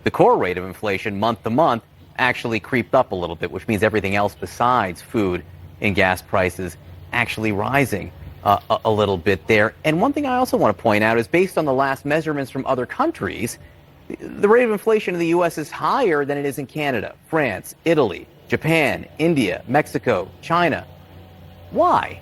the core rate of inflation month to month actually creeped up a little bit, which means everything else besides food and gas prices actually rising a little bit there. And one thing I also want to point out is based on the last measurements from other countries, the rate of inflation in the U.S. is higher than it is in Canada, France, Italy, Japan, India, Mexico, China. Why?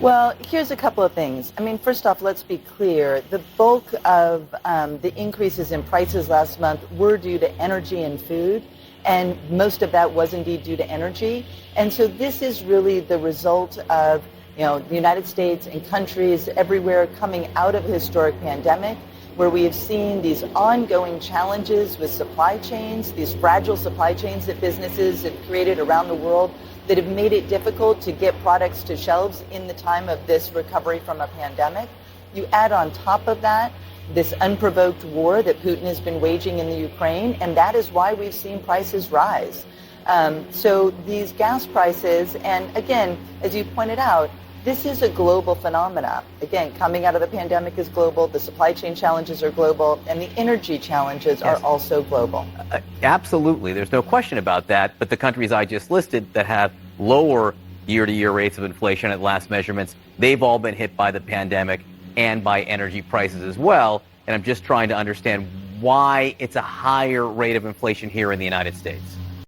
Well, here's a couple of things. I mean, first off, let's be clear. The bulk of the increases in prices last month were due to energy and food, and most of that was indeed due to energy. And so this is really the result of, the United States and countries everywhere coming out of a historic pandemic, where we have seen these ongoing challenges with supply chains, these fragile supply chains that businesses have created around the world that have made it difficult to get products to shelves in the time of this recovery from a pandemic. You add on top of that this unprovoked war that Putin has been waging in the Ukraine, and that is why we've seen prices rise. So these gas prices, and again, as you pointed out, this is a global phenomena. Again, coming out of the pandemic is global, the supply chain challenges are global, and the energy challenges are also global. Absolutely. There's no question about that. But the countries I just listed that have lower year-to-year rates of inflation at last measurements, they've all been hit by the pandemic and by energy prices as well. And I'm just trying to understand why it's a higher rate of inflation here in the United States.